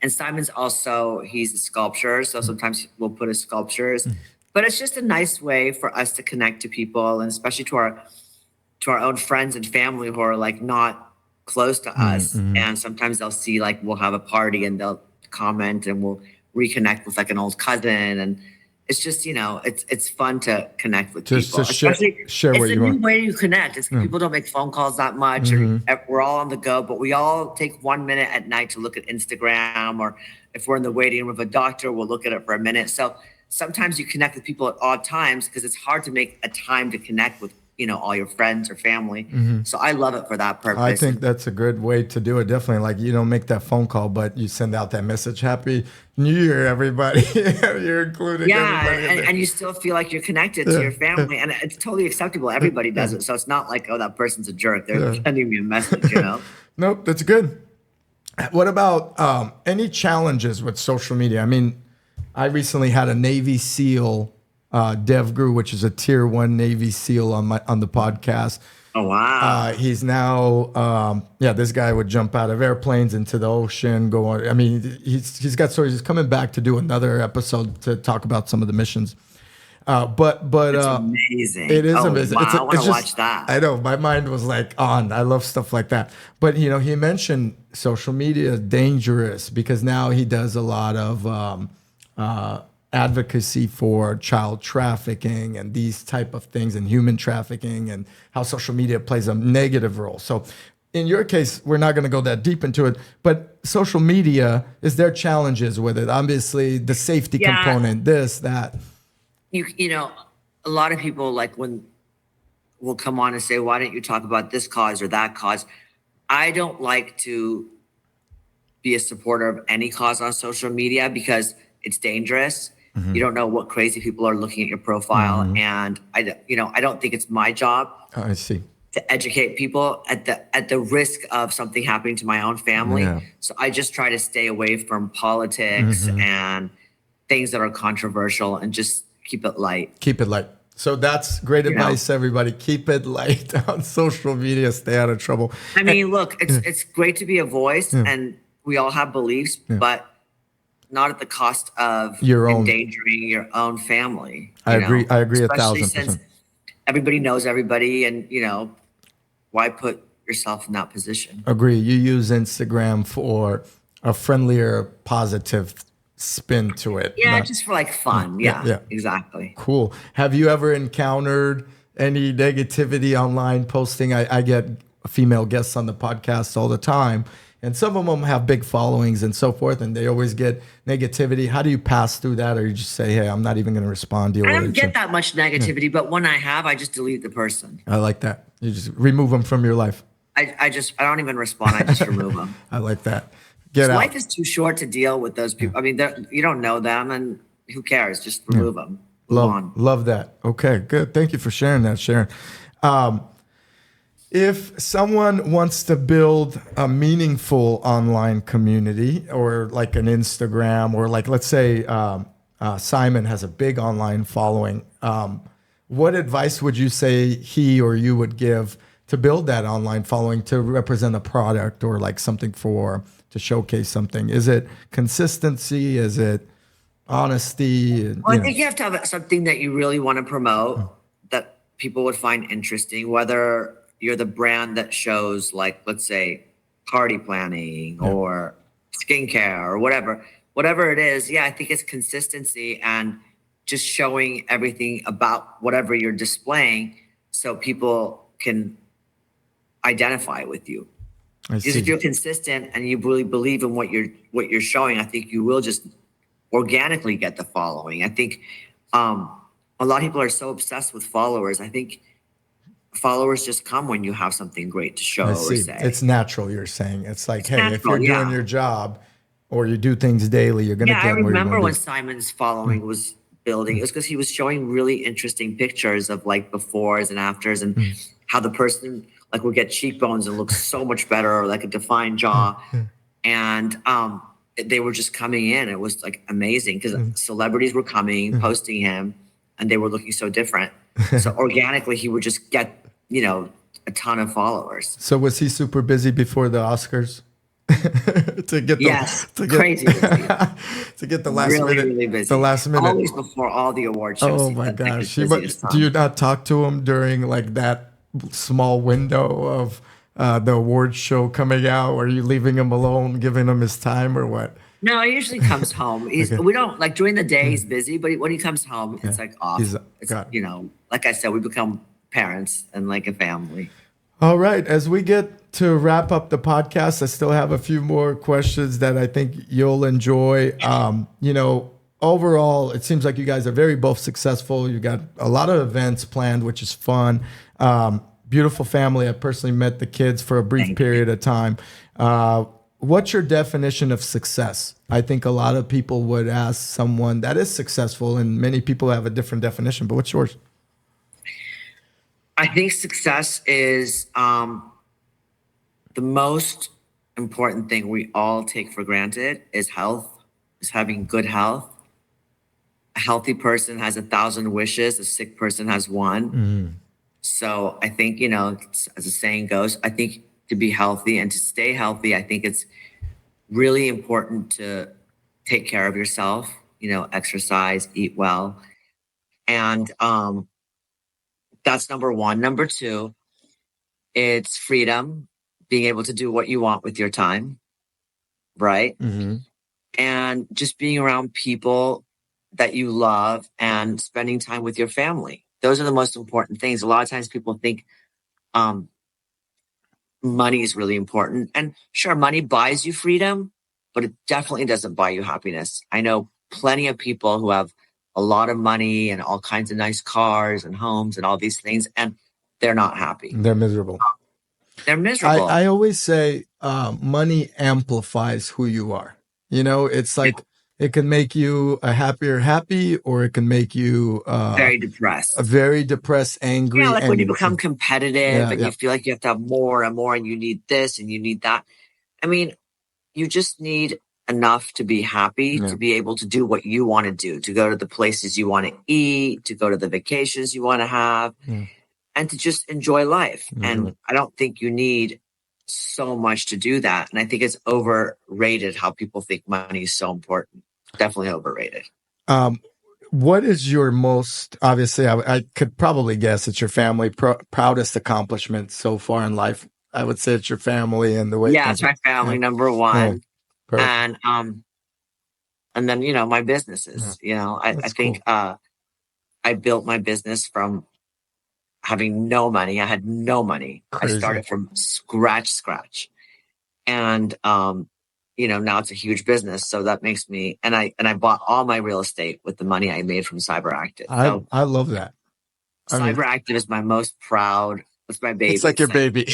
S2: and Simon's also, he's a sculptor. So sometimes we'll put his sculptures, but it's just a nice way for us to connect to people, and especially to our own friends and family who are not close to us. And sometimes they'll see, we'll have a party and they'll comment and we'll reconnect with an old cousin. And it's just, it's fun to connect with
S1: just
S2: people.
S1: To share what you want.
S2: It's a new way you connect. People don't make phone calls that much. We're all on the go, but we all take 1 minute at night to look at Instagram, or if we're in the waiting room of a doctor, we'll look at it for a minute. So sometimes you connect with people at odd times because it's hard to make a time to connect with all your friends or family. So I love it for that purpose.
S1: I think that's a good way to do it. Definitely. You don't make that phone call, but you send out that message. Happy New Year, everybody. You're including everybody.
S2: And you still feel like you're connected to your family, and it's totally acceptable. Everybody does it. So it's not oh, that person's a jerk. They're sending me a message,
S1: Nope, that's good. What about any challenges with social media? I recently had a Navy SEAL Dev Guru, which is a tier 1 Navy SEAL on the podcast.
S2: Oh, wow.
S1: He's now, this guy would jump out of airplanes into the ocean, go on. He's got stories. He's coming back to do another episode to talk about some of the missions. But
S2: it's amazing.
S1: It is amazing.
S2: Wow, I want to watch that.
S1: I know. My mind was on. I love stuff like that. But, he mentioned social media is dangerous because now he does a lot of advocacy for child trafficking and these type of things, and human trafficking, and how social media plays a negative role. So in your case, we're not going to go that deep into it, but social media, is there challenges with it? Obviously the safety component, this, that.
S2: A lot of people when will come on and say, why don't you talk about this cause or that cause? I don't like to be a supporter of any cause on social media because it's dangerous. You don't know what crazy people are looking at your profile. And I don't think it's my job
S1: I see.
S2: to educate people at the risk of something happening to my own family. Yeah. So I just try to stay away from politics and things that are controversial and just keep it light.
S1: Keep it light. So that's great advice, everybody. Keep it light on social media. Stay out of trouble.
S2: Look, it's great to be a voice and we all have beliefs, but not at the cost of endangering your own family.
S1: I agree
S2: Especially
S1: 1,000%.
S2: everybody knows everybody, and why put yourself in that position?
S1: Agree. You use Instagram for a friendlier, positive spin to it.
S2: Yeah, just for like fun. Yeah, exactly.
S1: Cool. Have you ever encountered any negativity online posting? I get female guests on the podcast all the time, and some of them have big followings and so forth, and they always get negativity. How do you pass through that? Or you just say, hey, I'm not even going to respond to you?
S2: I don't get that much negativity, but when I have, I just delete the person.
S1: I like that. You just remove them from your life.
S2: I don't even respond. I just remove them.
S1: I like that. Get out.
S2: Life is too short to deal with those people. I mean, you don't know them, and who cares? Just remove them.
S1: Love that. Okay, good. Thank you for sharing that, Sharon. If someone wants to build a meaningful online community, or like an Instagram, or like, let's say Simon has a big online following, what advice would you say he or you would give to build that online following, to represent a product, or like something to showcase something? Is it consistency? Is it honesty?
S2: Well, I think you have to have something that you really want to promote that people would find interesting, whether you're the brand that shows, like, let's say, party planning or skincare or whatever it is. Yeah, I think it's consistency and just showing everything about whatever you're displaying so people can identify with you. Because if you're consistent and you really believe in what you're showing, I think you will just organically get the following. I think a lot of people are so obsessed with followers. I think followers just come when you have something great to show or say.
S1: It's natural, you're saying. It's like, hey, if you're doing your job or you do things daily, you're going to get where you want to be.
S2: I remember when Simon's following was building, it was because he was showing really interesting pictures of like befores and afters, and how the person like would get cheekbones and look so much better, or like a defined jaw. And they were just coming in. It was like amazing because celebrities were coming, posting him, and they were looking so different. So organically, he would just get, a ton of followers.
S1: So was he super busy before the Oscars?
S2: Crazy busy.
S1: To get the last minute.
S2: Really busy.
S1: The last minute.
S2: Always before all the award shows.
S1: Oh my gosh. Do you not talk to him during like that small window of the award show coming out? Or are you leaving him alone, giving him his time, or what?
S2: No, he usually comes home. We don't, like, during the day he's busy, but when he comes home, it's like off. Like I said, we become parents and like a family.
S1: All right. As we get to wrap up the podcast, I still have a few more questions that I think you'll enjoy. Overall, it seems like you guys are very both successful. You got a lot of events planned, which is fun. Beautiful family. I personally met the kids for a brief period of time. What's your definition of success? I think a lot of people would ask someone that is successful, and many people have a different definition, but what's yours?
S2: I think success is the most important thing we all take for granted is health, is having good health. A healthy person has 1,000 wishes. A sick person has one. So I think, as the saying goes, I think to be healthy and to stay healthy, I think it's really important to take care of yourself, exercise, eat well. And that's number one. Number two, it's freedom, being able to do what you want with your time, right? And just being around people that you love and spending time with your family. Those are the most important things. A lot of times people think money is really important. And sure, money buys you freedom, but it definitely doesn't buy you happiness. I know plenty of people who have a lot of money and all kinds of nice cars and homes and all these things, and they're not happy.
S1: They're miserable.
S2: They're miserable.
S1: I always say money amplifies who you are. It's like it can make you happy, or it can make you
S2: very depressed,
S1: angry.
S2: Yeah, like when you become competitive and you feel like you have to have more and more, and you need this and you need that. I mean, you just need enough to be happy, to be able to do what you want to do, to go to the places you want to eat, to go to the vacations you want to have, and to just enjoy life. And I don't think you need so much to do that. And I think it's overrated how people think money is so important. Definitely overrated.
S1: What is your most, obviously, I could probably guess it's your family proudest accomplishment so far in life. I would say it's your family and the way
S2: Yeah,
S1: things
S2: it's my family,
S1: yeah.
S2: number
S1: Yeah.
S2: one.
S1: Perfect.
S2: And then, my businesses, I
S1: That's
S2: think,
S1: cool.
S2: I built my business from having no money. I had no money. I
S1: Crazy.
S2: started from scratch. And, now it's a huge business. So that makes me, and I bought all my real estate with the money I made from CyberActive. So
S1: I love that. I mean,
S2: CyberActive is my most proud. It's my baby.
S1: it's like your baby.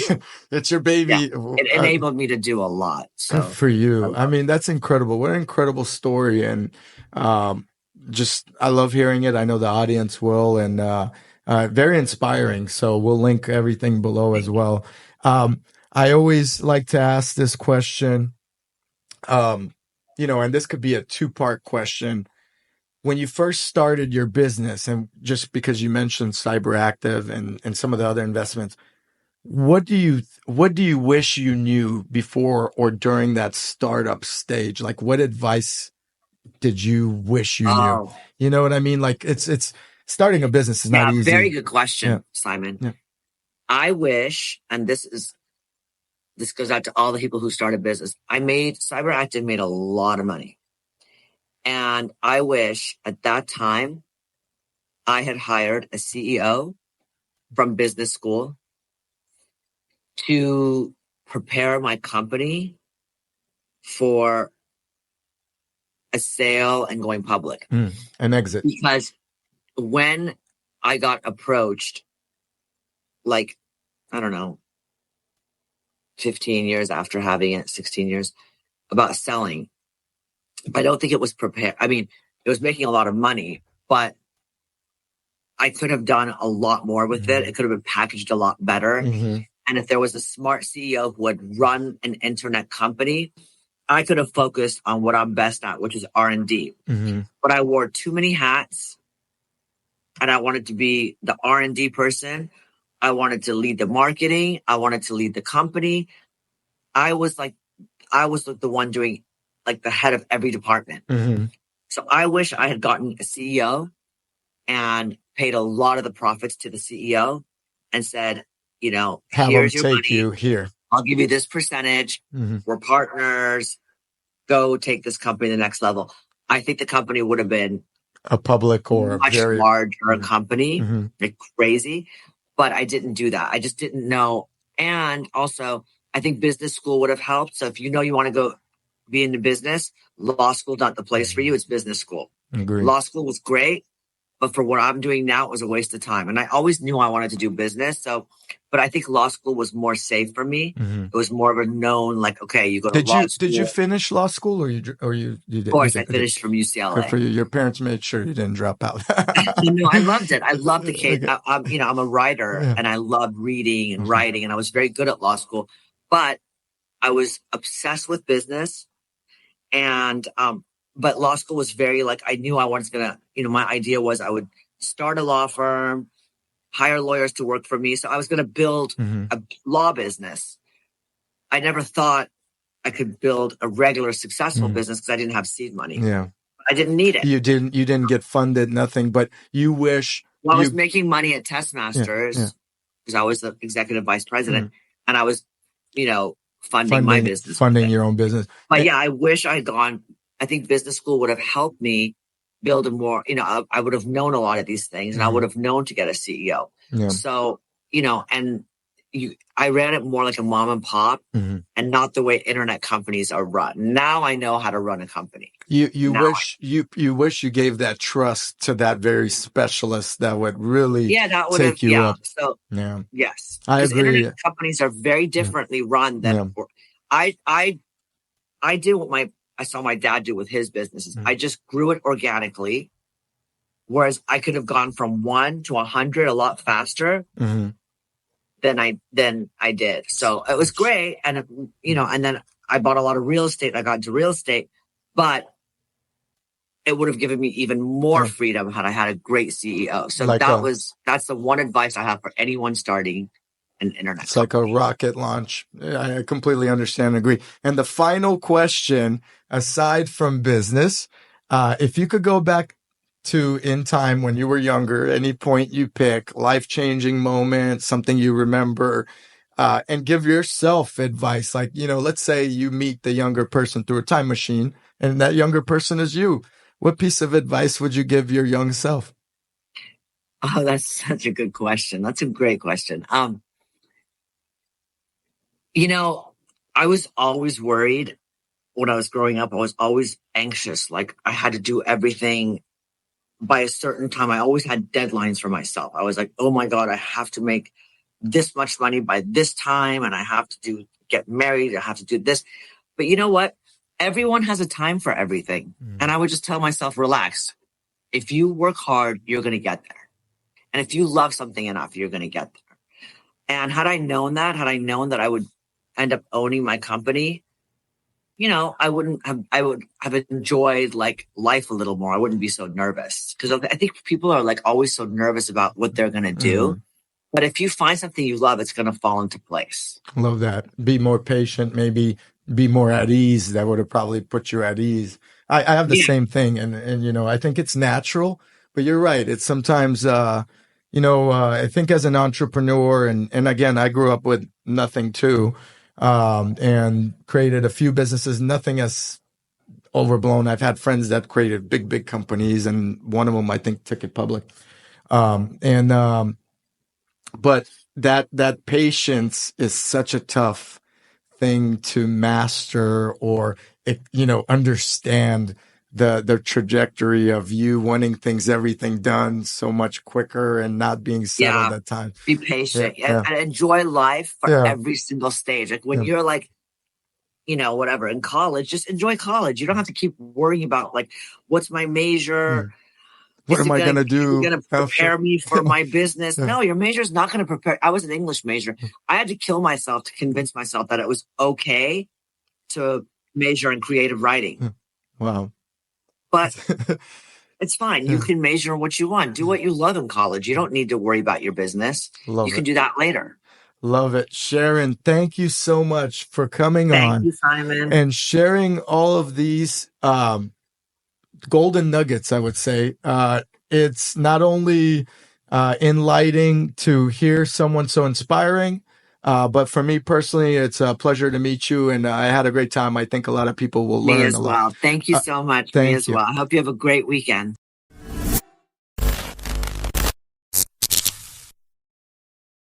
S1: It's your
S2: Yeah,
S1: baby.
S2: it enabled me to do a lot.
S1: Good
S2: So
S1: for you. I mean, that's incredible. What an incredible story. And I love hearing it. I know the audience will, and very inspiring. So we'll link everything below as well. I always like to ask this question, and this could be a two-part question. When you first started your business, and just because you mentioned CyberActive and some of the other investments, what do you wish you knew before or during that startup stage? Like, what advice did you wish you knew? You know what I mean? Like, it's starting a business is not easy.
S2: Very good question, Simon.
S1: Yeah.
S2: I wish, and this goes out to all the people who started business. CyberActive made a lot of money. And I wish at that time I had hired a CEO from business school to prepare my company for a sale and going public.
S1: An exit.
S2: Because when I got approached, like, I don't know, 15 years after having it, 16 years, about selling, I don't think it was prepared. I mean, it was making a lot of money, but I could have done a lot more with it. It could have been packaged a lot better. And if there was a smart CEO who would run an internet company, I could have focused on what I'm best at, which is R&D. But I wore too many hats, and I wanted to be the R&D person. I wanted to lead the marketing. I wanted to lead the company. I was the one doing like the head of every department. So I wish I had gotten a CEO and paid a lot of the profits to the CEO and said, here's your money.
S1: Here.
S2: I'll give you this percentage. We're partners. Go take this company to the next level. I think the company would have been
S1: a public or
S2: much larger company, like crazy. But I didn't do that. I just didn't know. And also, I think business school would have helped. So if you want to go be in the business, law school not the place for you. It's business school.
S1: Agreed.
S2: Law school was great, but for what I'm doing now, it was a waste of time. And I always knew I wanted to do business. But I think law school was more safe for me. It was more of a known, like, okay, you go to law school.
S1: Did you finish law school or you did?
S2: Of course, I finished from UCLA.
S1: Good for you. Your parents made sure you didn't drop out.
S2: I loved it. I loved the case. I'm a writer and I loved reading and writing, and I was very good at law school, but I was obsessed with business. And, but law school was very I knew I was going to, my idea was I would start a law firm, hire lawyers to work for me. So I was going to build a law business. I never thought I could build a regular successful business because I didn't have seed money.
S1: Yeah.
S2: I didn't need it.
S1: You didn't get funded, nothing, but you wish.
S2: Well, I was making money at Test Masters because I was the executive vice president and I was, funding my business.
S1: Funding your own business.
S2: But I wish I had gone. I think business school would have helped me build a more, I would have known a lot of these things and I would have known to get a CEO. So, I ran it more like a mom and pop and not the way internet companies are run. Now I know how to run a company.
S1: You wish you gave that trust to that very specialist that would really take you up.
S2: So yes,
S1: I agree.
S2: Internet companies are very differently run than I did what I saw my dad do with his businesses. I just grew it organically, whereas I could have gone from 1 to 100 a lot faster than I did. So it was great, and and then I bought a lot of real estate. I got into real estate, but it would have given me even more freedom had I had a great CEO. So that's the one advice I have for anyone starting an internet
S1: It's
S2: company.
S1: like a rocket launch. I completely understand and agree. And the final question, aside from business, if you could go back to in time when you were younger, any point you pick, life-changing moment, something you remember, and give yourself advice. Like, let's say you meet the younger person through a time machine and that younger person is you. What piece of advice would you give your young self?
S2: Oh, that's such a good question. That's a great question. I was always worried when I was growing up. I was always anxious. Like I had to do everything by a certain time. I always had deadlines for myself. I was like, oh my God, I have to make this much money by this time. And I have to get married. I have to do this. But you know what? Everyone has a time for everything. And I would just tell myself, relax. If you work hard, you're going to get there. And if you love something enough, you're going to get there. And had I known that I would end up owning my company, I would have enjoyed like life a little more. I wouldn't be so nervous because I think people are like always so nervous about what they're going to do. But if you find something you love, it's going to fall into place.
S1: Love that. Be more patient, maybe be more at ease. That would have probably put you at ease. I have the same thing. And, I think it's natural, but you're right. It's sometimes, I think as an entrepreneur and again, I grew up with nothing too, and created a few businesses, nothing as overblown. I've had friends that created big companies and one of them, I think, took it public. But that patience is such a tough thing to master or, understand the trajectory of you wanting everything done so much quicker and not being settled at times.
S2: Be patient and enjoy life for every single stage. Like when you're like, whatever in college, just enjoy college. You don't have to keep worrying about like, what's my major?
S1: What am I going to do?
S2: Going to prepare me for my business? No, your major is not going to prepare. I was an English major. I had to kill myself to convince myself that it was okay to major in creative writing.
S1: Wow.
S2: But it's fine. You can major in what you want. Do what you love in college. You don't need to worry about your business. You can do that later.
S1: Love it. Sharon, thank you so much for coming on.
S2: Thank you, Simon.
S1: And sharing all of these golden nuggets, I would say. It's not only enlightening to hear someone so inspiring, but for me personally, it's a pleasure to meet you. And I had a great time. I think a lot of people will learn a lot.
S2: Thank you so much. Me as well. I hope you have a great weekend.